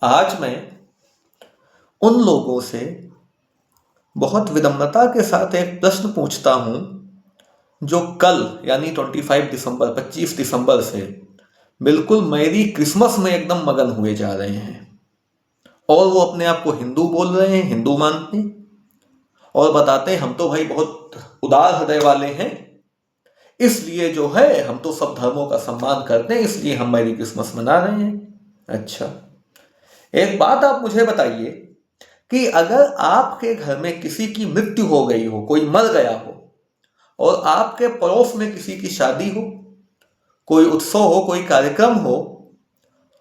आज मैं उन लोगों से बहुत विनम्रता के साथ एक प्रश्न पूछता हूं जो कल यानी 25 दिसंबर से बिल्कुल मैरी क्रिसमस में एकदम मगन हुए जा रहे हैं और वो अपने आप को हिंदू बोल रहे हैं, हिंदू मानते हैं और बताते हैं हम तो भाई बहुत उदार हृदय वाले हैं, इसलिए जो है हम तो सब धर्मों का सम्मान करते हैं, इसलिए हम मैरी क्रिसमस मना रहे हैं। अच्छा, एक बात आप मुझे बताइए कि अगर आपके घर में किसी की मृत्यु हो गई हो, कोई मर गया हो और आपके पड़ोस में किसी की शादी हो, कोई उत्सव हो, कोई कार्यक्रम हो,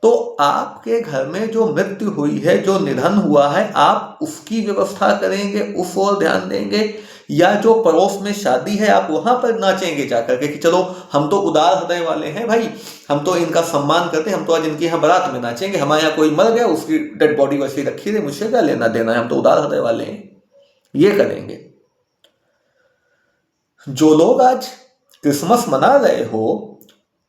तो आपके घर में जो मृत्यु हुई है, जो निधन हुआ है, आप उसकी व्यवस्था करेंगे, उस ओर ध्यान देंगे, या जो पड़ोस में शादी है आप वहां पर नाचेंगे जाकर के कि चलो हम तो उदार हृदय वाले हैं भाई, हम तो इनका सम्मान करते हैं, हम तो आज इनकी यहाँ बारात में नाचेंगे, हमारे यहाँ कोई मर गया उसकी डेड बॉडी वैसे रखी रहे, मुझसे क्या लेना देना है, हम तो उदार हृदय वाले हैं, ये करेंगे। जो लोग आज क्रिसमस मना रहे हो,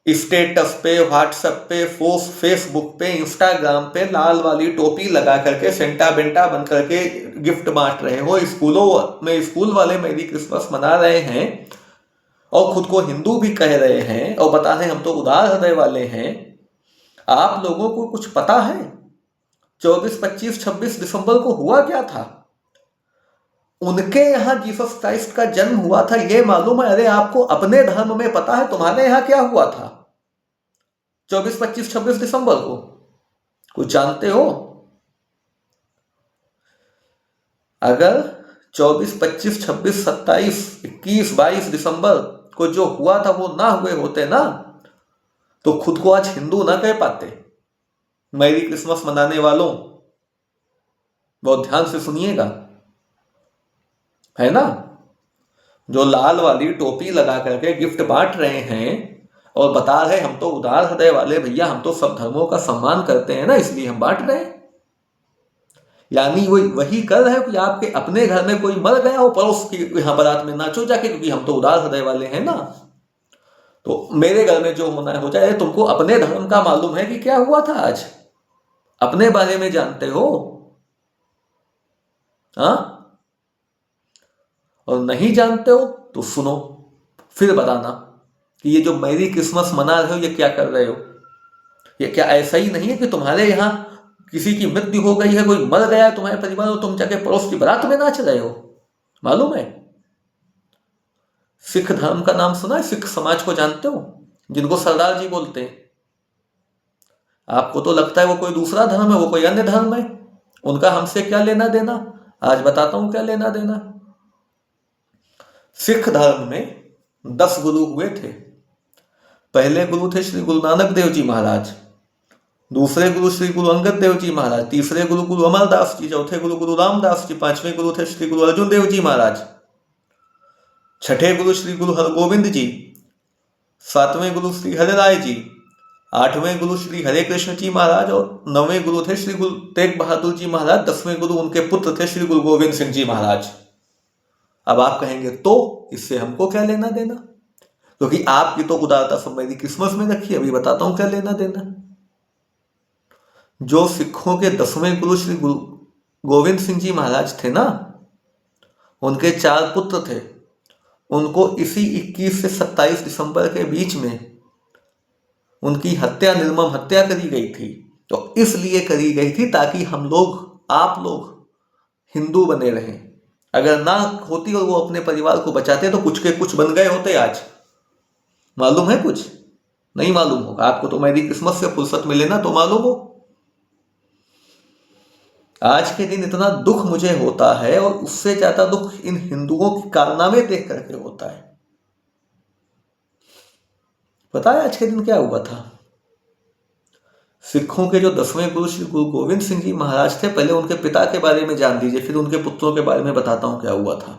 स्टेटस पे, व्हाट्सएप पे, फेसबुक पे, इंस्टाग्राम पे लाल वाली टोपी लगा करके सेंटा बेंटा बन करके गिफ्ट बांट रहे हो, स्कूलों में स्कूल वाले मेरी क्रिसमस मना रहे हैं और खुद को हिंदू भी कह रहे हैं और बता रहे हैं हम तो उदार हृदय वाले हैं, आप लोगों को कुछ पता है 24, 25, 26 दिसंबर को हुआ क्या था? उनके यहाँ जीसस क्राइस्ट का जन्म हुआ था, ये मालूम है? अरे आपको अपने धर्म में पता है तुम्हारे यहाँ क्या हुआ था 24, 25, 26 दिसंबर को? कुछ जानते हो? अगर 24, 25, 26, 27, 21, 22 दिसंबर को जो हुआ था वो ना हुए होते ना, तो खुद को आज हिंदू ना कह पाते। मैरी क्रिसमस मनाने वालों, बहुत ध्यान से सुनिएगा, है ना? जो लाल वाली टोपी लगा करके गिफ्ट बांट रहे हैं और बता रहे हम तो उदार हृदय वाले भैया, हम तो सब धर्मों का सम्मान करते हैं ना, इसलिए हम बांट रहे हैं। यानी वही कर रहे हो कि आपके अपने घर में कोई मर गया हो, पड़ोस की यहाँ बारात में नाचो जाके, क्योंकि हम तो उदार हृदय वाले हैं ना। तो मेरे घर में जो होना है हो जाए, तुमको अपने धर्म का मालूम है कि क्या हुआ था आज? अपने बारे में जानते हो? हाँ? और नहीं जानते हो तो सुनो, फिर बताना कि ये जो मैरी क्रिसमस मना रहे हो ये क्या कर रहे हो। ये क्या ऐसा ही नहीं है कि तुम्हारे यहाँ किसी की मृत्यु हो गई है, कोई मर गया है तुम्हारे परिवार में, तुम जाके पड़ोस की बारात में नाच रहे हो? मालूम है? सिख धर्म का नाम सुना है? सिख समाज को जानते हो, जिनको सरदार जी बोलते हैं? आपको तो लगता है वो कोई दूसरा धर्म है, वो कोई अन्य धर्म है, उनका हमसे क्या लेना देना? आज बताता हूं क्या लेना देना। सिख धर्म में 10 गुरु हुए थे। पहले गुरु थे श्री गुरु नानक देव जी महाराज, दूसरे गुरु श्री गुरु अंगद देव जी महाराज, तीसरे गुरु गुरु अमरदास जी, चौथे गुरु गुरु रामदास जी, पांचवें गुरु थे श्री गुरु अर्जुन देव जी महाराज, छठे गुरु श्री गुरु हरगोविंद जी, सातवें गुरु श्री हरिराय जी, आठवें गुरु श्री हरे कृष्ण जी महाराज और नौवें गुरु थे श्री गुरु तेग बहादुर जी महाराज, 10वें गुरु उनके पुत्र थे श्री गुरु गोविंद सिंह जी महाराज। अब आप कहेंगे तो इससे हमको क्या लेना देना, क्योंकि आपकी तो उदारता सब मेरी क्रिसमस में रखी। अभी बताता हूं क्या लेना देना। जो सिखों के 10वें गुरु श्री गुरु गोविंद सिंह जी महाराज थे ना, उनके 4 पुत्र थे, उनको इसी 21 से 27 दिसंबर के बीच में उनकी हत्या, निर्मम हत्या करी गई थी। तो इसलिए करी गई थी ताकि हम लोग, आप लोग हिंदू बने रहें। अगर ना होती और वो अपने परिवार को बचाते तो कुछ के कुछ बन गए होते आज। मालूम है? कुछ नहीं मालूम होगा आपको, तो मेरी क्रिसमस से फुर्सत मिले ना तो मालूम हो। आज के दिन इतना दुख मुझे होता है और उससे ज्यादा दुख इन हिंदुओं के कारनामे देख करके होता है। पता है आज के दिन क्या हुआ था? सिखों के जो 10वें गुरु श्री गुरु गोविंद सिंह जी महाराज थे, पहले उनके पिता के बारे में जान लीजिए, फिर उनके पुत्रों के बारे में बताता हूं क्या हुआ था।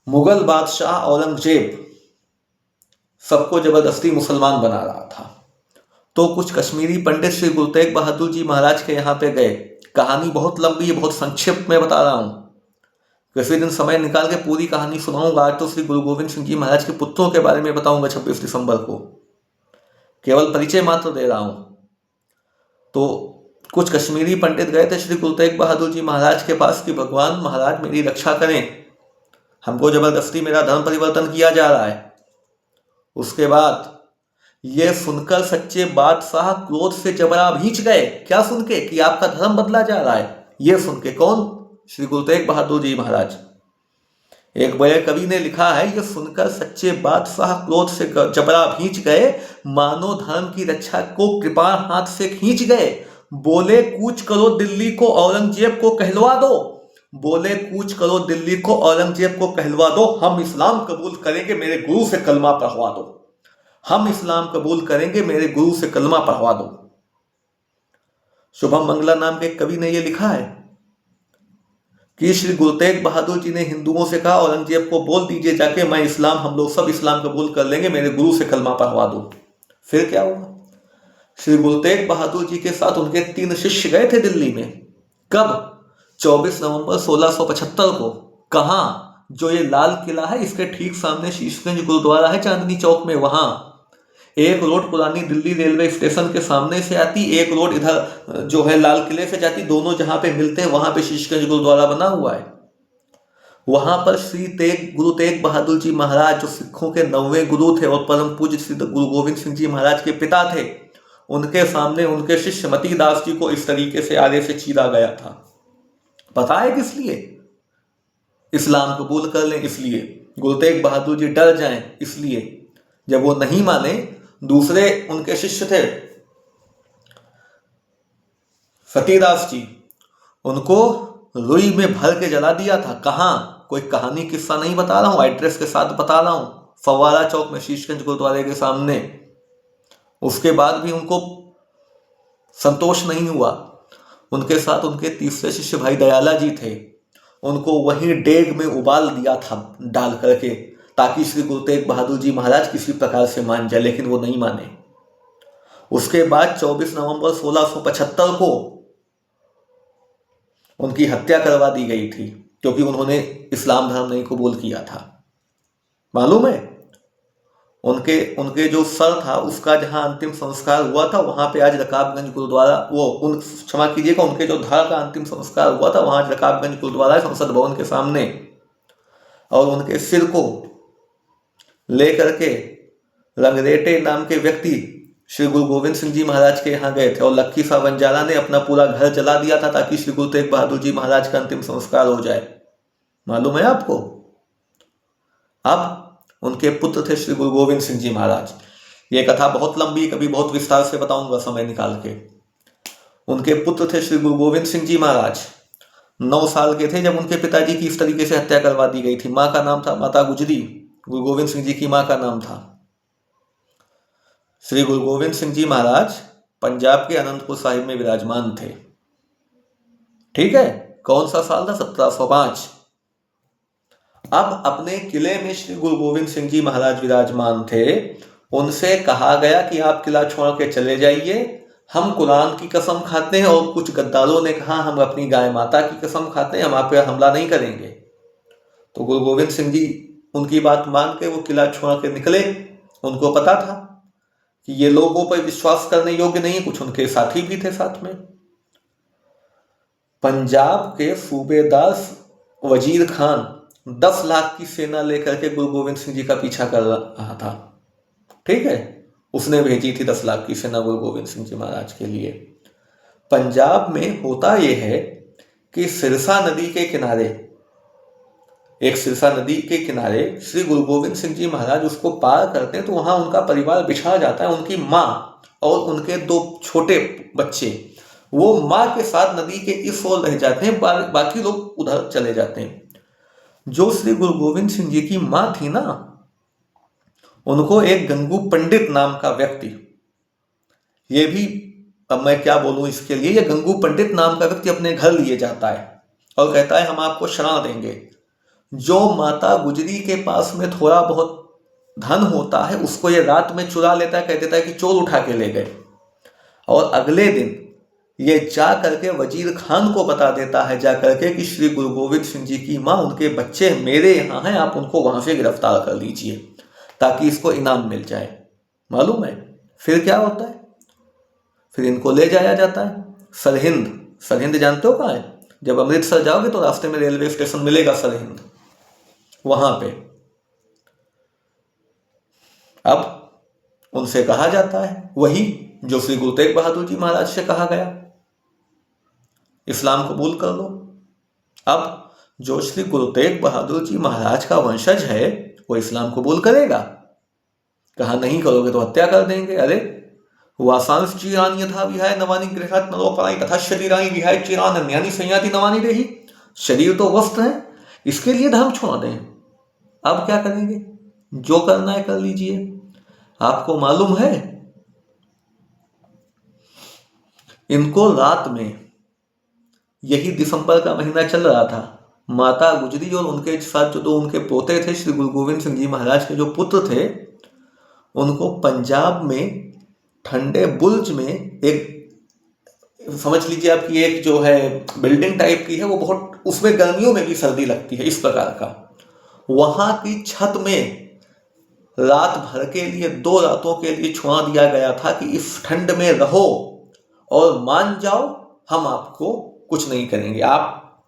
मुगल बादशाह औरंगजेब सबको जबरदस्ती मुसलमान बना रहा था, तो कुछ कश्मीरी पंडित श्री गुरु तेग बहादुर जी महाराज के यहाँ पे गए। कहानी बहुत लंबी है, बहुत संक्षिप्त में बता रहा हूं, किसी दिन समय निकाल के पूरी कहानी सुनाऊंगा। आज तो श्री गुरु गोविंद सिंह जी महाराज के पुत्रों के बारे में बताऊंगा 26 दिसंबर को, केवल परिचय मात्र दे रहा हूं। तो कुछ कश्मीरी पंडित गए थे श्री गुरु तेग बहादुर जी महाराज के पास कि भगवान महाराज मेरी रक्षा करें, हमको जबरदस्ती मेरा धर्म परिवर्तन किया जा रहा है। उसके बाद ये सुनकर सच्चे बादशाह क्रोध से जबरा भींच गए। क्या सुन के? कि आपका धर्म बदला जा रहा है। ये सुन के कौन? श्री गुरु तेग बहादुर जी महाराज। एक बड़े कवि ने लिखा है, ये सुनकर सच्चे बादशाह क्रोध से जबरा भींच गए, मानो धर्म की रक्षा को कृपाण हाथ से खींच गए। बोले कूच करो दिल्ली को औरंगजेब को कहलवा दो, बोले कूच करो दिल्ली को औरंगजेब को कहलवा दो, हम इस्लाम कबूल करेंगे मेरे गुरु से कलमा पढ़वा दो, हम इस्लाम कबूल करेंगे मेरे गुरु से कलमा पढ़वा दो। शुभम मंगला नाम के कवि ने यह लिखा है कि श्री गुरु तेग बहादुर जी ने हिंदुओं से कहा, औरंगजेब को बोल दीजिए जाके मैं इस्लाम, हम लोग सब इस्लाम कबूल कर लेंगे, मेरे गुरु से कलमा पढ़वा दो। फिर क्या हुआ? श्री गुरु तेग बहादुर जी के साथ उनके 3 शिष्य गए थे दिल्ली में। कब? 24 नवंबर 1675 को। कहां? जो ये लाल किला है इसके ठीक सामने शीशगंज गुरुद्वारा है चांदनी चौक में, वहां। एक रोड पुरानी दिल्ली रेलवे स्टेशन के सामने से आती, एक रोड इधर जो है लाल किले से जाती, दोनों जहां पे मिलते हैं वहां पे शीशगंज गुरुद्वारा बना हुआ है। वहां पर श्री गुरु तेग बहादुर जी महाराज जो सिखों के 9वें गुरु थे और परम पूज्य श्री गुरु गोविंद सिंह जी महाराज के पिता थे, उनके सामने उनके शिष्य मतीदास जी को इस तरीके से आगे से चीरा गया था। पता है किस लिए? इस्लाम कबूल कर लें इसलिए, गुरु तेग बहादुर जी डर जाएं इसलिए। जब वो नहीं माने, दूसरे उनके शिष्य थे सतीदास जी, उनको रुई में भर के जला दिया था। कहां? कोई कहानी किस्सा नहीं बता रहा हूं, एड्रेस के साथ बता रहा हूं, फव्वारा चौक में शीशगंज गुरुद्वारे के सामने। उसके बाद भी उनको संतोष नहीं हुआ। उनके साथ उनके तीसरे शिष्य भाई दयाला जी थे, उनको वहीं डेग में उबाल दिया था डाल करके, ताकि श्री गुरु तेग बहादुर जी महाराज किसी प्रकार से मान जाए, लेकिन वो नहीं माने। उसके बाद 24 नवंबर 1675 को उनकी हत्या करवा दी गई थी, क्योंकि उन्होंने इस्लाम धर्म नहीं कबूल किया था। मालूम है? उनके जो सर था उसका जहां अंतिम संस्कार हुआ था, वहां पे आज रकाबगंज गुरुद्वारा, क्षमा कीजिएगा, उनके जो धड़ का अंतिम संस्कार हुआ था वहां आज रकाबगंज गुरुद्वारा संसद भवन के सामने। और उनके सिर को लेकर के रंगरेटे नाम के व्यक्ति श्री गुरु गोविंद सिंह जी महाराज के यहाँ गए थे, और लक्की साहब बंजारा ने अपना पूरा घर जला दिया था ताकि श्री गुरु तेग बहादुर जी महाराज का अंतिम संस्कार हो जाए। मालूम है आपको? अब उनके पुत्र थे श्री गुरु गोविंद सिंह जी महाराज। ये कथा बहुत लंबी, कभी बहुत विस्तार से बताऊंगा समय निकाल के। उनके पुत्र थे श्री गुरु गोविंद सिंह जी महाराज। 9 साल के थे जब उनके पिताजी की इस तरीके से हत्या करवा दी गई थी। माँ का नाम था माता गुजरी, गुरु गोविंद सिंह जी की माँ का नाम था। श्री गुरु गोविंद सिंह जी महाराज पंजाब के अनंतपुर साहिब में विराजमान थे। ठीक है? कौन सा साल था? 1705। अब अपने किले में श्री गुरु गोविंद सिंह जी महाराज विराजमान थे। उनसे कहा गया कि आप किला छोड़ के चले जाइए, हम कुरान की कसम खाते हैं। और कुछ गद्दारों ने कहा हम अपनी गाय माता की कसम खाते हैं, हम आप पे हमला नहीं करेंगे। तो गुरु गोविंद सिंह जी उनकी बात मान के वो किला छोड़ के निकले। उनको पता था कि ये लोगों पर विश्वास करने योग्य नहीं। कुछ उनके साथी भी थे साथ में। पंजाब के सूबेदार वजीर खान 10 लाख की सेना लेकर के गुरु गोविंद सिंह जी का पीछा कर रहा था। ठीक है? उसने भेजी थी 10 लाख की सेना गुरु गोविंद सिंह जी महाराज के लिए। पंजाब में होता यह है कि सिरसा नदी के किनारे, एक सिरसा नदी के किनारे श्री गुरु गोविंद सिंह जी महाराज उसको पार करते हैं तो वहां उनका परिवार बिछड़ जाता है। उनकी माँ और उनके 2 छोटे बच्चे वो माँ के साथ नदी के इस ओर रह जाते हैं, बाकी लोग उधर चले जाते हैं। जो श्री गुरु गोविंद सिंह जी की माँ थी ना, उनको एक गंगू पंडित नाम का व्यक्ति, ये भी अब मैं क्या बोलूं इसके लिए, ये गंगू पंडित नाम का व्यक्ति अपने घर लिए जाता है और कहता है हम आपको शरण देंगे। जो माता गुजरी के पास में थोड़ा बहुत धन होता है उसको ये रात में चुरा लेता है, कह देता है कि चोर उठा के ले गए। और अगले दिन ये जा करके वजीर खान को बता देता है जा करके कि श्री गुरु गोविंद सिंह जी की माँ, उनके बच्चे मेरे यहाँ हैं, आप उनको वहां से गिरफ्तार कर लीजिए ताकि इसको इनाम मिल जाए। मालूम है फिर क्या होता है? फिर इनको ले जाया जाता है सरहिंद। सरहिंद जानते हो कहाँ है? जब अमृतसर जाओगे तो रास्ते में रेलवे स्टेशन मिलेगा सरहिंद, वहां पे। अब उनसे कहा जाता है वही जो श्री गुरु तेग बहादुर जी महाराज से कहा गया, इस्लाम कबूल कर लो। अब जो श्री गुरु तेग बहादुर जी महाराज का वंशज है वो इस्लाम कबूल करेगा? कहा नहीं करोगे तो हत्या कर देंगे। अरे वासांस चिरान यथा विहाय नवानी गृहात नरोपराय तथा शरीरानि विहाय चिरान अन्यानि संयाति नवानी देहि। शरीर तो वस्त्र है, इसके लिए धर्म छोड़ दें। अब क्या करेंगे? जो करना है कर लीजिए। आपको मालूम है इनको रात में, यही दिसंबर का महीना चल रहा था, माता गुजरी और उनके साथ जो दो उनके पोते थे श्री गुरु गोविंद सिंह जी महाराज के जो पुत्र थे, उनको पंजाब में ठंडे बुर्ज में एक, समझ लीजिए आपकी एक जो है बिल्डिंग टाइप की है, वो बहुत, उसमें गर्मियों में भी सर्दी लगती है इस प्रकार का, वहां की छत में रात भर के लिए 2 रातों के लिए छोड़ा दिया गया था कि इस ठंड में रहो और मान जाओ हम आपको कुछ नहीं करेंगे, आप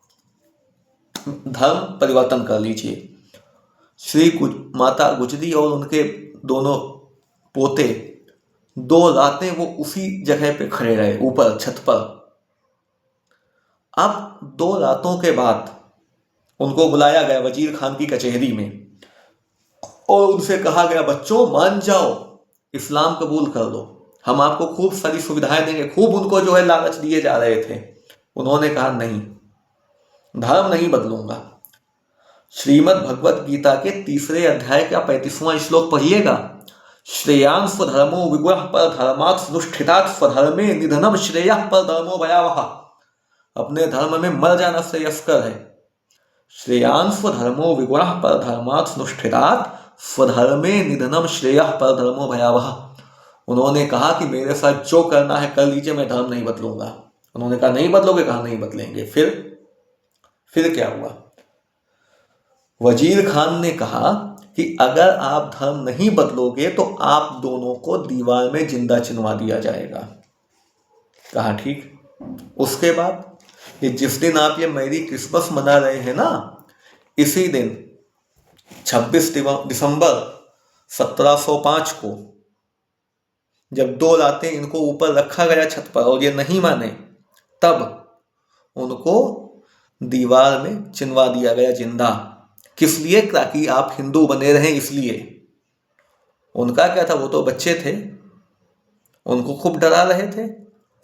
धर्म परिवर्तन कर लीजिए। श्री माता गुजरी और उनके दोनों पोते 2 रातें वो उसी जगह पे खड़े रहे ऊपर छत पर। अब 2 रातों के बाद उनको बुलाया गया वजीर खान की कचहरी में और उनसे कहा गया बच्चों मान जाओ, इस्लाम कबूल कर लो, हम आपको खूब सारी सुविधाएं देंगे। खूब उनको जो है लालच दिए जा रहे थे। उन्होंने कहा नहीं, धर्म नहीं बदलूंगा। श्रीमद् भगवत गीता के 3 अध्याय का 35वां श्लोक पढ़िएगा। श्रेयान स्वधर्मो विगुणः पर धर्मात् सुनुष्ठितात् स्वधर्मे निधनम श्रेयः पर धर्मो भयावह। अपने धर्म में मर जाना श्रेयस्कर है। श्रेयान स्वधर्मो विगुणः पर धर्मात् सुनुष्ठितात् स्वधर्मे निधनम श्रेयः पर धर्मो भयावह। उन्होंने कहा कि मेरे साथ जो करना है कर लीजिए, मैं धर्म नहीं बदलूंगा। उन्होंने कहा नहीं बदलोगे? कहा नहीं बदलेंगे। फिर क्या हुआ? वजीर खान ने कहा कि अगर आप धर्म नहीं बदलोगे तो आप दोनों को दीवार में जिंदा चिनवा दिया जाएगा। कहा ठीक। उसके बाद ये जिस दिन आप ये मैरी क्रिसमस मना रहे हैं ना, इसी दिन 26 दिसंबर 1705 को जब 2 रातें इनको ऊपर रखा गया छत पर और ये नहीं माने, तब उनको दीवार में चिनवा दिया गया जिंदा। किस लिए? ताकि आप हिंदू बने रहें, इसलिए। उनका क्या था, वो तो बच्चे थे, उनको खूब डरा रहे थे,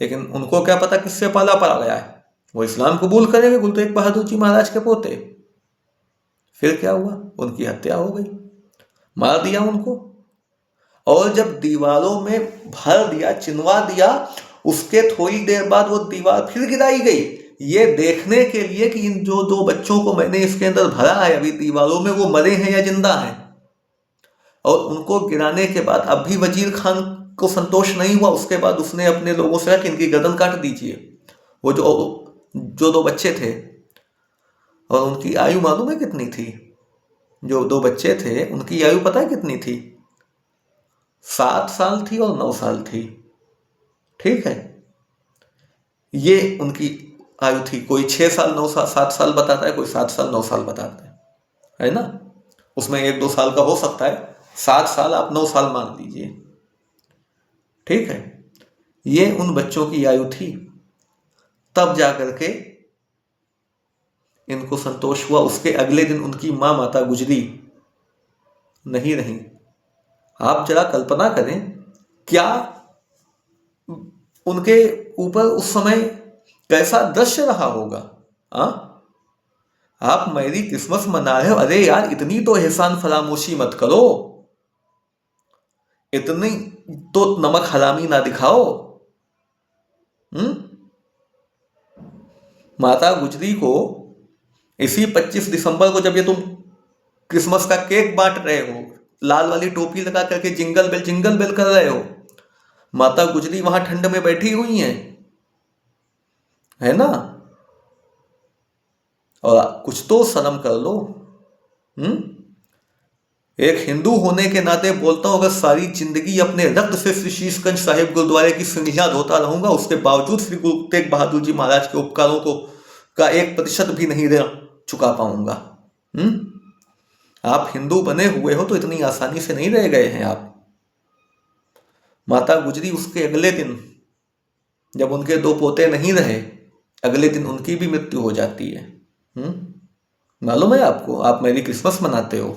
लेकिन उनको क्या पता किससे पाला पड़ा गया है। वो इस्लाम कबूल करेंगे, गुरु तेग बहादुर जी महाराज के पोते। फिर क्या हुआ? उनकी हत्या हो गई, मार दिया उनको। और जब दीवारों में भर दिया, चिनवा दिया, उसके थोड़ी देर बाद वो दीवार फिर गिराई गई, ये देखने के लिए कि इन जो 2 बच्चों को मैंने इसके अंदर भरा है अभी दीवारों में, वो मरे हैं या जिंदा हैं। और उनको गिराने के बाद अब भी वजीर खान को संतोष नहीं हुआ। उसके बाद उसने अपने लोगों से कहा कि इनकी गर्दन काट दीजिए। वो जो 2 बच्चे थे, और उनकी आयु मालूम है कितनी थी? जो 2 बच्चे थे उनकी आयु पता है कितनी थी? 7 साल थी और 9 साल थी। ठीक है, ये उनकी आयु थी। कोई 6 साल 9 साल 7 साल बताता है, कोई 7 साल 9 साल बताता है ना? उसमें 1-2 साल का हो सकता है, 7 साल आप 9 साल मान लीजिए। ठीक है, ये उन बच्चों की आयु थी। तब जाकर के इनको संतोष हुआ। उसके अगले दिन उनकी मां माता गुजरी नहीं रही। आप जरा कल्पना करें, क्या उनके ऊपर उस समय कैसा दृश्य रहा होगा। आप मैरी क्रिसमस मना रहे हो, अरे यार इतनी तो एहसान फरामोशी मत करो, इतनी तो नमक हरामी ना दिखाओ। माता गुजरी को इसी 25 दिसंबर को जब ये तुम क्रिसमस का केक बांट रहे हो, लाल वाली टोपी लगा करके जिंगल बेल कर रहे हो, माता गुजरी वहां ठंड में बैठी हुई है ना? और कुछ तो शर्म कर लो। एक हिंदू होने के नाते बोलता हूँ, अगर सारी जिंदगी अपने रक्त से श्री शीशगंज साहिब गुरुद्वारे की सीढ़ियां धोता रहूंगा, उसके बावजूद श्री गुरु तेग बहादुर जी महाराज के उपकारों को का 1% भी नहीं दे चुका पाऊंगा। आप हिंदू बने हुए हो तो इतनी आसानी से नहीं रह गए हैं आप। माता गुजरी उसके अगले दिन, जब उनके 2 पोते नहीं रहे, अगले दिन उनकी भी मृत्यु हो जाती है। मालूम है आपको? आप मैरी क्रिसमस मनाते हो,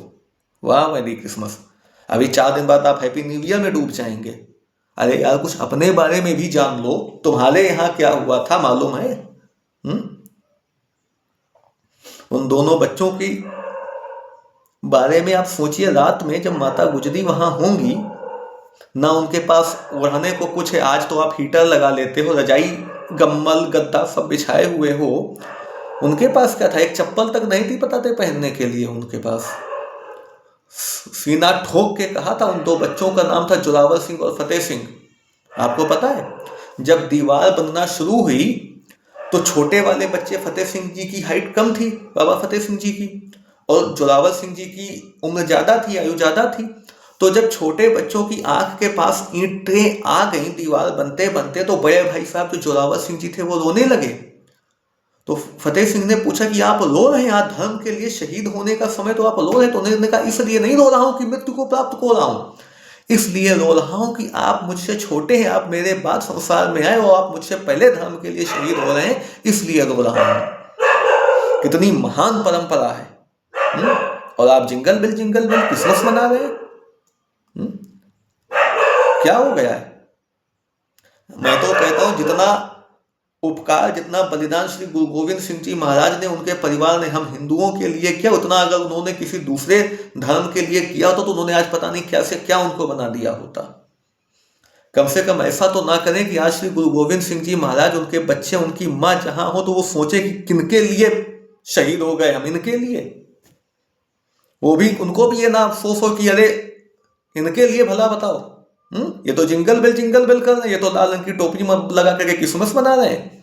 वाह मैरी क्रिसमस। अभी 4 दिन बाद आप हैप्पी न्यू ईयर में डूब जाएंगे। अरे यार, कुछ अपने बारे में भी जान लो। तुम्हारे यहाँ क्या हुआ था मालूम है? उन दोनों बच्चों की बारे में आप सोचिए। रात में जब माता गुजरी वहां होंगी ना, उनके पास ओढ़ने को कुछ है। आज तो आप हीटर लगा लेते हो, रजाई गम्मल गद्दा सब बिछाए हुए हो। उनके पास क्या था? एक चप्पल तक नहीं थी पता थे पहनने के लिए उनके पास। सीना ठोक के कहा था, उन 2 बच्चों का नाम था जोरावर सिंह और फतेह सिंह। आपको पता है, जब दीवार बनना शुरू हुई तो छोटे वाले बच्चे फतेह सिंह जी की हाइट कम थी, बाबा फतेह सिंह जी की, और जोरावर सिंह जी की उम्र ज्यादा थी, आयु ज्यादा थी। तो जब छोटे बच्चों की आंख के पास ईंटें आ गई दीवार बनते बनते, तो बड़े भाई साहब जो जोरावर सिंह जी थे वो रोने लगे। तो फतेह सिंह ने पूछा कि आप रो रहे हैं, आज धर्म के लिए शहीद होने का समय तो आप रो रहे हैं? तो उन्होंने कहा, इसलिए नहीं रो रहा हूं कि मृत्यु को प्राप्त हो रहा हूं, इसलिए रो रहा हूं कि आप मुझसे छोटे हैं, आप मेरे बाद संसार में आए और आप मुझसे पहले धर्म के लिए शहीद हो रहे हैं, इसलिए रो रहा हूं। कितनी महान परंपरा है। और आप जिंगल बिल क्रिसमस मना रहे हैं। क्या हो गया है? मैं तो कहता हूं, जितना उपकार, जितना बलिदान श्री गुरु गोविंद सिंह जी महाराज ने, उनके परिवार ने हम हिंदुओं के लिए किया, उतना अगर उन्होंने किसी दूसरे धर्म के लिए किया होता तो उन्होंने आज पता नहीं क्या से क्या उनको बना दिया होता। कम से कम ऐसा तो ना करें कि आज श्री गुरु गोविंद सिंह जी महाराज, उनके बच्चे, उनकी माँ जहां हो तो वो सोचे कि किनके लिए शहीद हो गए हम, इनके लिए। वो भी, उनको भी ये ना अफसोस हो कि अरे इनके लिए भला बताओ। ये तो जिंगल बेल कर रहे हैं, ये तो लाल रंग की टोपी लगा करके क्रिसमस मना रहे हैं।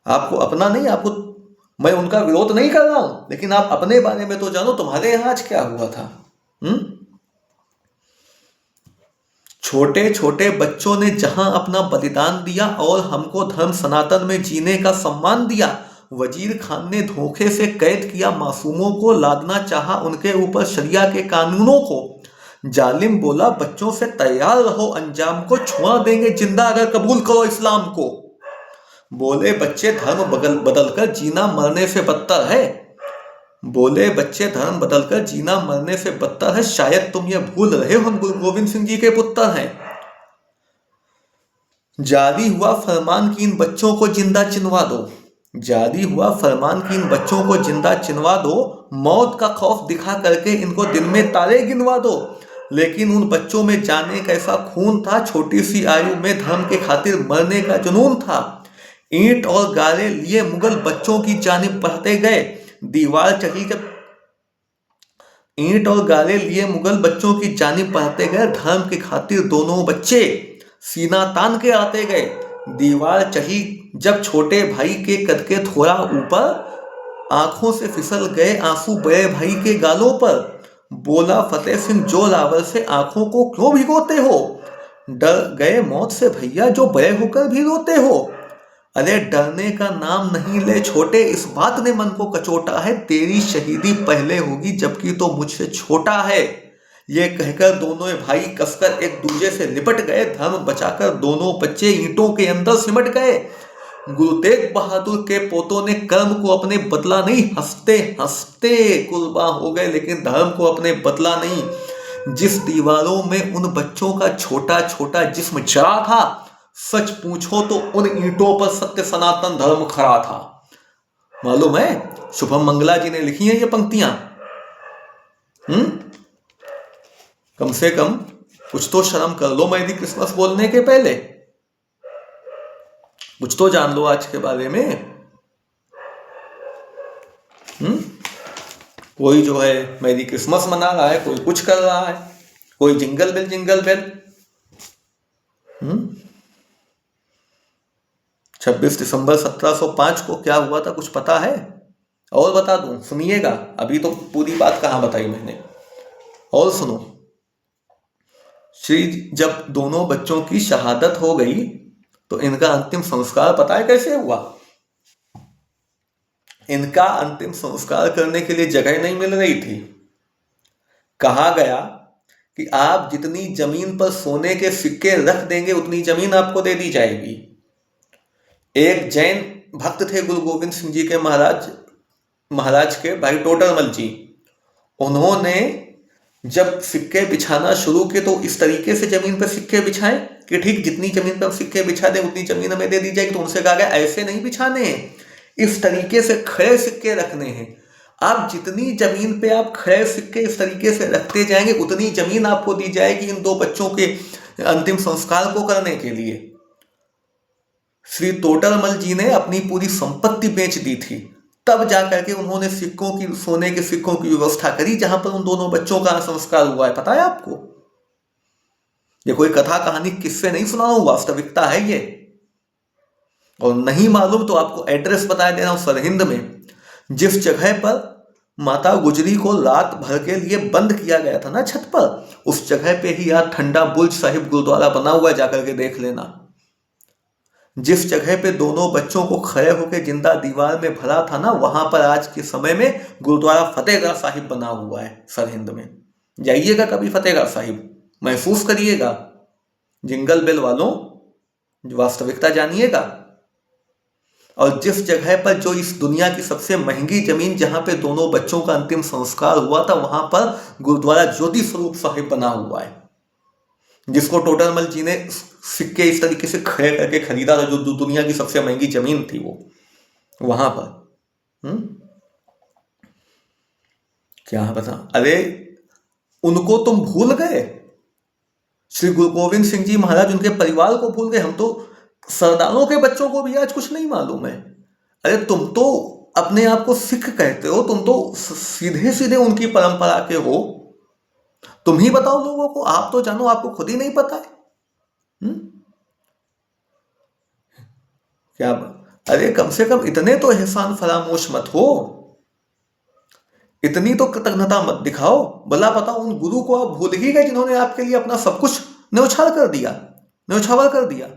आपको अपना नहीं, आपको, मैं उनका विरोध नहीं कर रहा हूं, लेकिन आप अपने बारे में तो जानो, तुम्हारे यहां आज क्या हुआ था। छोटे छोटे बच्चों ने जहां अपना बलिदान दिया और हमको धर्म सनातन में जीने का सम्मान दिया, वजीर खान ने धोखे से कैद किया मासूमों को, लादना चाहा उनके ऊपर शरिया के कानूनों को। जालिम बोला, बच्चों से तैयार रहो अंजाम को, छुआ देंगे जिंदा अगर कबूल करो इस्लाम को। बोले बच्चे, धर्म बदलकर जीना मरने से बदतर है। बोले बच्चे, धर्म बदलकर जीना मरने से बदतर है, शायद तुम ये भूल रहे हो हम गुरु गोविंद सिंह जी के पुत्र हैं। जारी हुआ फरमान कि इन बच्चों को जिंदा चिनवा दो, जारी हुआ फरमान कि इन बच्चों को जिंदा चिनवा दो, मौत का खौफ दिखा करके इनको दिन में तारे गिनवा दो। लेकिन उन बच्चों में जाने कैसा खून था, छोटी सी आयु में धर्म के खातिर मरने का जुनून था। ईंट और गाले लिए मुगल बच्चों की जानिब बढ़ते गए, दीवार चढ़ी जब ईंट और गाले लिए मुगल बच्चों की जानिब बढ़ते गए, धर्म की खातिर दोनों बच्चे सीना तान के आते गए। दीवार चढ़ी जब छोटे भाई के कद के थोड़ा ऊपर, आंखों से फिसल गए आंसू बड़े भाई के गालों पर। बोला फतेह सिंह जोरावर से, आंखों को क्यों भिगोते हो, डर गए मौत से भैया जो बड़े होकर भी रोते हो। अरे डरने का नाम नहीं ले छोटे, इस बात ने मन को कचोटा है, तेरी शहीदी पहले होगी जबकि तो मुझसे छोटा है। ये कहकर दोनों भाई कसकर एक दूसरे से लिपट गए, धर्म बचाकर दोनों बच्चे ईंटों के अंदर सिमट गए। गुरु तेग बहादुर के पोतों ने कर्म को अपने बदला नहीं, हंसते हंसते कुर्बान हो गए, लेकिन धर्म को अपने बदला नहीं। जिस दीवारों में उन बच्चों का छोटा छोटा जिस्म जला था, सच पूछो तो उन ईंटों पर सत्य सनातन धर्म खड़ा था। मालूम है, शुभम मंगला जी ने लिखी हैं ये पंक्तियां। कम से कम कुछ तो शर्म कर लो मैरी क्रिसमस बोलने के पहले, कुछ तो जान लो आज के बारे में। कोई जो है मैरी क्रिसमस मना रहा है, कोई कुछ कर रहा है, कोई जिंगल बेल। 26 दिसंबर 1705 को क्या हुआ था कुछ पता है? और बता दूं, सुनिएगा, अभी तो पूरी बात कहाँ बताई मैंने, और सुनो। श्री जब दोनों बच्चों की शहादत हो गई तो इनका अंतिम संस्कार पता है कैसे हुआ? इनका अंतिम संस्कार करने के लिए जगह नहीं मिल रही थी। कहा गया कि आप जितनी जमीन पर सोने के सिक्के रख देंगे उतनी जमीन आपको दे दी जाएगी। एक जैन भक्त थे गुरु गोविंद सिंह जी के महाराज के भाई टोडरमल जी। उन्होंने जब सिक्के बिछाना शुरू किए तो इस तरीके से जमीन पर सिक्के बिछाएं कि ठीक जितनी जमीन पर हम सिक्के बिछा दें उतनी जमीन हमें दे दी जाएगी। तो उनसे कहा गया ऐसे नहीं बिछाने हैं, इस तरीके से खड़े सिक्के रखने हैं। आप जितनी जमीन पे आप खड़े सिक्के इस तरीके से रखते जाएंगे उतनी जमीन आपको दी जाएगी इन दो बच्चों के अंतिम संस्कार को करने के लिए। श्री टोडरमल जी ने अपनी पूरी संपत्ति बेच दी थी, तब जाकर के उन्होंने सिक्कों की, सोने के सिक्कों की व्यवस्था करी जहां पर उन दोनों बच्चों का संस्कार हुआ है। पता है आपको? ये कोई कथा कहानी किससे नहीं सुना हूं, वास्तविकता है ये। और नहीं मालूम तो आपको एड्रेस बता दे रहा हूं। सरहिंद में जिस जगह पर माता गुजरी को रात भर के लिए बंद किया गया था ना छत पर, उस जगह पे ही आज ठंडा बुर्ज साहिब गुरुद्वारा बना हुआ है, जाकर के देख लेना। जिस जगह पे दोनों बच्चों को खड़े होकर जिंदा दीवार में भरा था ना, वहां पर आज के समय में गुरुद्वारा फतेहगढ़ साहिब बना हुआ है सरहिंद में। जाइएगा कभी फतेहगढ़ साहिब, महसूस करिएगा। जिंगल बेल वालों, वास्तविकता जानिएगा। और जिस जगह पर, जो इस दुनिया की सबसे महंगी जमीन जहां पे दोनों बच्चों का अंतिम संस्कार हुआ था, वहां पर गुरुद्वारा ज्योति स्वरूप साहिब बना हुआ है, जिसको टोडरमल जी ने सिक्के इस तरीके से खड़े करके खरीदा था, जो दुनिया की सबसे महंगी जमीन थी वो वहां पर। क्या बता, अरे उनको तुम भूल गए? श्री गुरु गोविंद सिंह जी महाराज उनके परिवार को भूल गए? हम तो सरदारों के बच्चों को भी आज कुछ नहीं मालूम है। अरे तुम तो अपने आप को सिख कहते हो, तुम तो सीधे सीधे उनकी परंपरा के हो। तुम ही बताओ लोगों को, आप तो जानो, आपको खुद ही नहीं पता है। क्या? अरे कम से कम इतने तो एहसान फरामोश मत हो, इतनी तो कृतज्ञता मत दिखाओ। भला बताओ, उन गुरु को आप भूल ही गए जिन्होंने आपके लिए अपना सब कुछ न्यौछावर कर दिया।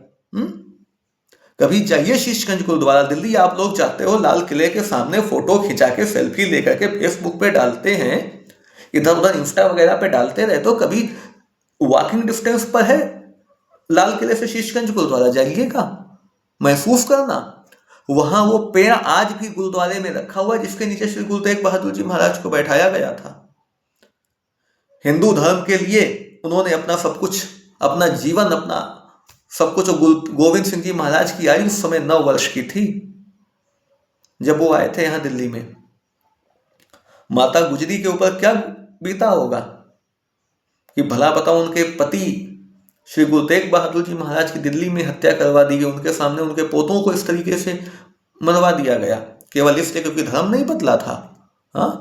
कभी जाइए शीशगंज गुरुद्वारा दिल्ली, आप लोग जाते हो, लाल किले के सामने फोटो खिंचा के सेल्फी लेकर के फेसबुक पे डालते हैं, इधर उधर इंस्टा वगैरह पे डालते रहते हो। कभी वॉकिंग डिस्टेंस पर है लाल किले से शीशगंज गुरुद्वारा, जाइएगा, महसूस करना। वहां वो पेड़ आज भी गुरुद्वारे में रखा हुआ है जिसके नीचे श्री गुरु तेग बहादुर जी महाराज को बैठाया गया था। हिंदू धर्म के लिए उन्होंने अपना सब कुछ, अपना जीवन, अपना सब कुछ। गुरु गोविंद सिंह जी महाराज की आयु उस समय 9 वर्ष की थी जब वो आए थे यहां दिल्ली में। माता गुजरी के ऊपर क्या बीता होगा कि भला बताओ, उनके पति श्री गुरु तेग बहादुर जी महाराज की दिल्ली में हत्या करवा दी गई, उनके सामने उनके पोतों को इस तरीके से मरवा दिया गया, केवल इसलिए क्योंकि धर्म नहीं बदला था। हाँ,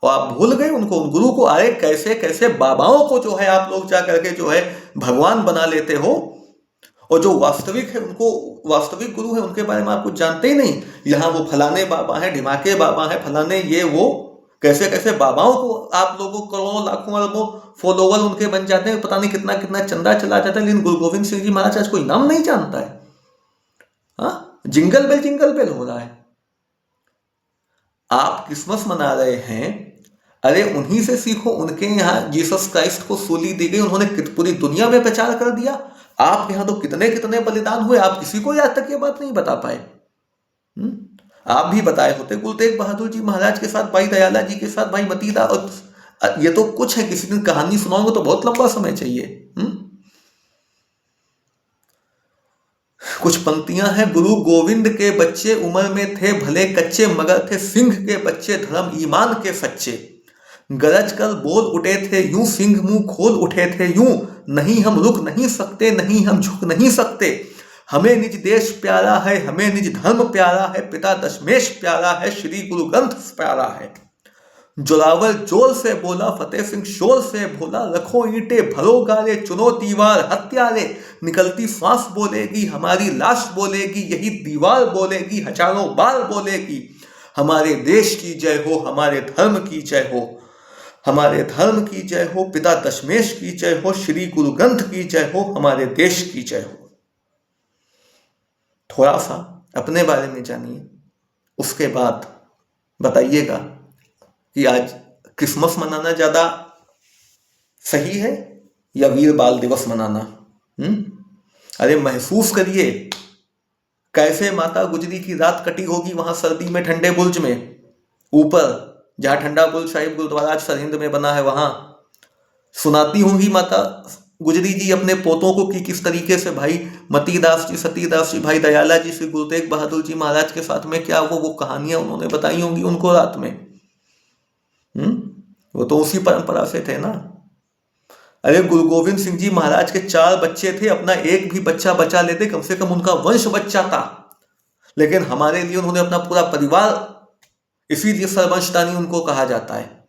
और आप भूल गए उनको, उन गुरु को। अरे कैसे कैसे बाबाओं को जो है आप लोग जा करके जो है भगवान बना लेते हो, और जो वास्तविक है, उनको वास्तविक गुरु है, उनके बारे में आप कुछ जानते ही नहीं। यहाँ वो फलाने बाबा हैं, ढिमाके बाबा हैं, फलाने ये वो, कैसे कैसे बाबाओं को आप लोगों करोड़ों लाखों अरबों फॉलोवर उनके बन जाते हैं, पता नहीं कितना कितना चंदा चला जाता है, लेकिन गुरु गोविंद सिंह जी महाराज आज कोई नाम नहीं जानता है। हाँ, जिंगल बेल हो रहा है। आप क्रिसमस मना रहे हैं, अरे उन्हीं से सीखो। उनके यहाँ जीसस क्राइस्ट को सूली दी गई, उन्होंने पूरी दुनिया में प्रचार कर दिया। आप यहाँ तो कितने कितने बलिदान हुए, आप किसी को आज तक ये बात नहीं बता पाए। आप भी बताए होते गुरु तेग बहादुर जी महाराज के साथ, भाई दयाला जी के साथ, भाई मतीदा, और ये तो कुछ है, किसी दिन कहानी सुनाओगे तो बहुत लंबा समय चाहिए। कुछ पंक्तियां हैं। गुरु गोविंद के बच्चे उम्र में थे भले कच्चे, मगर थे सिंह के बच्चे धर्म ईमान के सच्चे। गरज कर बोल उठे थे यूं, सिंह मुंह खोल उठे थे यूं, नहीं हम रुक नहीं सकते, नहीं हम झुक नहीं सकते। हमें निज देश प्यारा है, हमें निज धर्म प्यारा है, पिता दशमेश प्यारा है, श्री गुरु ग्रंथ प्यारा है। जोरावर जोर से बोला, फतेह सिंह शोर से बोला, रखो ईंटे भरो गाले, चुनो दीवार हत्यारे, निकलती सांस बोलेगी हमारी लाश बोलेगी, यही दीवार बोलेगी हजारों बार बोलेगी। हमारे देश की जय हो, हमारे धर्म की जय हो, हमारे धर्म की जय हो, पिता दशमेश की जय हो, श्री गुरु ग्रंथ की जय हो, हमारे देश की जय हो। थोड़ा सा अपने बारे में जानिए, उसके बाद बताइएगा कि आज क्रिसमस मनाना ज्यादा सही है या वीर बाल दिवस मनाना। अरे महसूस करिए कैसे माता गुजरी की रात कटी होगी वहां सर्दी में ठंडे बुर्ज में, ऊपर जहां ठंडा बुर्ज साहिब गुरुद्वारा आज सरहिंद में बना है, वहां सुनाती होंगी माता गुजरी जी अपने पोतों को कि किस तरीके से भाई मतीदास जी, सतीदास जी, भाई दयाला जी, श्री गुरु तेग बहादुर जी महाराज के साथ में क्या वो कहानियां उन्होंने बताई होंगी उनको रात में। वो तो उसी परंपरा से थे ना। अरे गुरु गोविंद सिंह जी महाराज के 4 बच्चे थे, अपना एक भी बच्चा बचा लेते कम से कम उनका वंश बच्चा था, लेकिन हमारे लिए उन्होंने अपना पूरा परिवार, इसीलिए सरवंशदानी उनको कहा जाता है।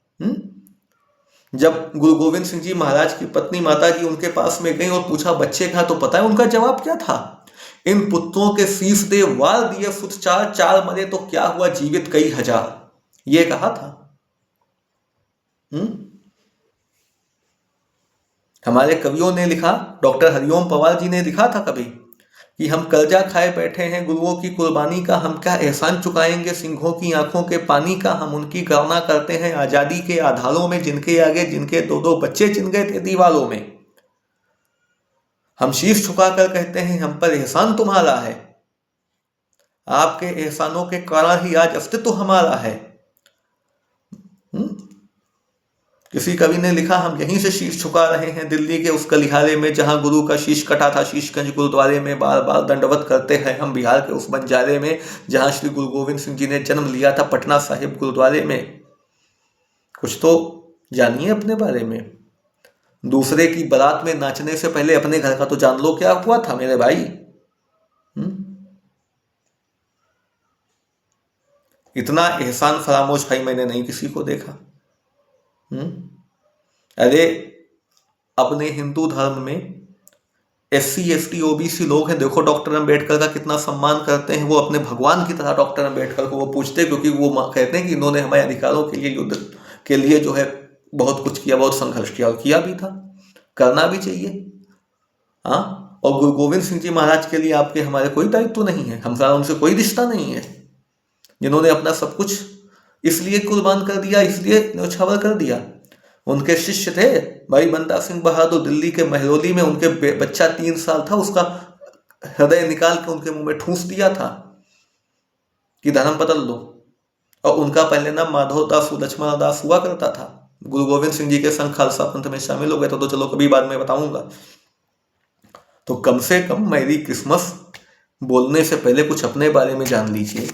जब गुरु गोविंद सिंह जी महाराज की पत्नी माता जी उनके पास में गई और पूछा बच्चे कहाँ, तो पता है उनका जवाब क्या था? इन पुत्रों के शीश दे वार दिए फुट 4, 4 मरे तो क्या हुआ जीवित कई हजार, ये कहा था। हमारे कवियों ने लिखा, डॉक्टर हरिओम पवार जी ने लिखा था कभी कि हम कर्जा खाए बैठे हैं गुरुओं की कुर्बानी का, हम क्या एहसान चुकाएंगे सिंहों की आंखों के पानी का, हम उनकी गणना करते हैं आजादी के आधारों में, जिनके आगे जिनके 2-2 बच्चे चिन गए थे दीवारों में। हम शीश झुकाकर कहते हैं हम पर एहसान तुम्हारा है, आपके एहसानों के कारण ही आज अस्तित्व हमारा है। किसी कवि ने लिखा, हम यहीं से शीश झुका रहे हैं दिल्ली के उस गलियारे में जहां गुरु का शीश कटा था, शीशगंज गुरुद्वारे में बार बार दंडवत करते हैं हम बिहार के उस बंजारे में जहां श्री गुरु गोविंद सिंह जी ने जन्म लिया था, पटना साहिब गुरुद्वारे में। कुछ तो जानिए अपने बारे में। दूसरे की बारात में नाचने से पहले अपने घर का तो जान लो क्या हुआ था मेरे भाई। इतना एहसान फरामोश भाई मैंने नहीं किसी को देखा। अरे अपने हिंदू धर्म में SC ST OBC लोग हैं, देखो डॉक्टर अंबेडकर का कितना सम्मान करते हैं, वो अपने भगवान की तरह डॉक्टर अंबेडकर को वो पूछते, क्योंकि वो कहते हैं कि इन्होंने हमारे अधिकारों के लिए युद्ध के लिए जो है बहुत कुछ किया, बहुत संघर्ष किया, और किया भी था, करना भी चाहिए। और गुरु गोविंद सिंह जी महाराज के लिए आपके हमारे कोई दायित्व तो नहीं है, हमारा उनसे कोई रिश्ता नहीं है, जिन्होंने अपना सब कुछ इसलिए कुर्बान कर दिया, इसलिए न्यौछावर कर दिया। उनके शिष्य थे भाई बंदा सिंह बहादुर, दिल्ली के महरौली में उनके बच्चा 3 साल था, उसका हृदय निकाल के उनके मुंह में ठूंस दिया था कि धर्म बदल लो। और उनका पहले नाम माधव दास लक्ष्मण दास हुआ करता था। गुरु गोविंद सिंह जी के संग खालसा पंथ में शामिल हो गए तो चलो कभी बाद में बताऊंगा। तो कम से कम मैरी क्रिसमस बोलने से पहले कुछ अपने बारे में जान लीजिए।